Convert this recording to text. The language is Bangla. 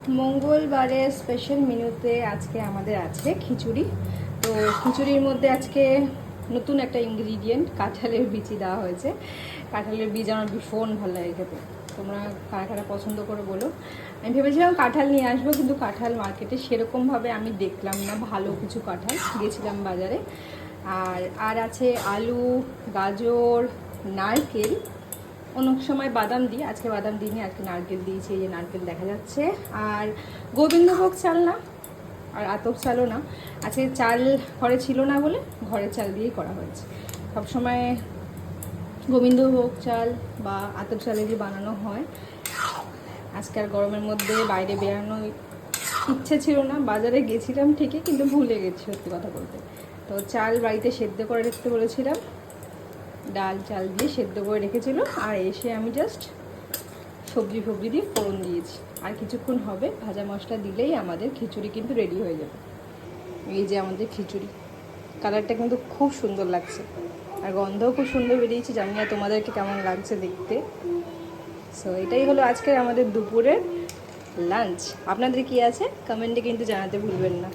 মঙ্গলবারের স্পেশাল মেনুতে আজকে আমাদের আছে খিচুড়ি। তো খিচুড়ির মধ্যে আজকে নতুন একটা ইনগ্রিডিয়েন্ট কাঁঠালের বিচি দেওয়া হয়েছে। কাঁঠালের বীজ আমার ভীষণ ভালো লাগে খেতে, তোমরা কারা কারা পছন্দ করে বলো। আমি ভেবেছিলাম কাঁঠাল নিয়ে আসবো, কিন্তু কাঁঠাল মার্কেটে সেরকমভাবে আমি দেখলাম না ভালো কিছু কাঁঠাল, গিয়েছিলাম বাজারে। আর আছে আলু, গাজর, নারকেল, অনেক সময় বাদাম দিই, আজকে বাদাম দিইনি, আজকে নারকেল দিয়েছি, এই যে নারকেল দেখা যাচ্ছে। আর গোবিন্দভোগ চাল না, আর আতপ চালও না, আজকে চাল ঘরে ছিল না বলে ঘরের চাল দিয়েই করা হয়েছে। সবসময় গোবিন্দভোগ চাল বা আতপ চালে দিয়ে বানানো হয়। আজকে আর গরমের মধ্যে বাইরে বেরানো ইচ্ছে ছিল না, বাজারে গেছিলাম ঠিকই কিন্তু ভুলে গেছি সত্যি কথা বলতে। তো চাল বাড়িতে সেদ্ধ করে রাখতে বলেছিলাম, ডাল চাল দিয়ে সেদ্ধ করে রেখেছিল, আর এসে আমি জাস্ট সবজি ফবজি দিয়ে ফোড়ন দিয়েছি। আর কিছুক্ষণ হবে, ভাজা মশলা দিলেই আমাদের খিচুড়ি কিন্তু রেডি হয়ে যাবে। এই যে আমাদের খিচুড়ি, কালারটা কিন্তু খুব সুন্দর লাগছে আর গন্ধও খুব সুন্দর বেরিয়েছে। জানি না তোমাদেরকে কেমন লাগছে দেখতে। সো এটাই হলো আজকের আমাদের দুপুরের লাঞ্চ। আপনাদের কি আছে কমেন্টে কিন্তু জানাতে ভুলবেন না।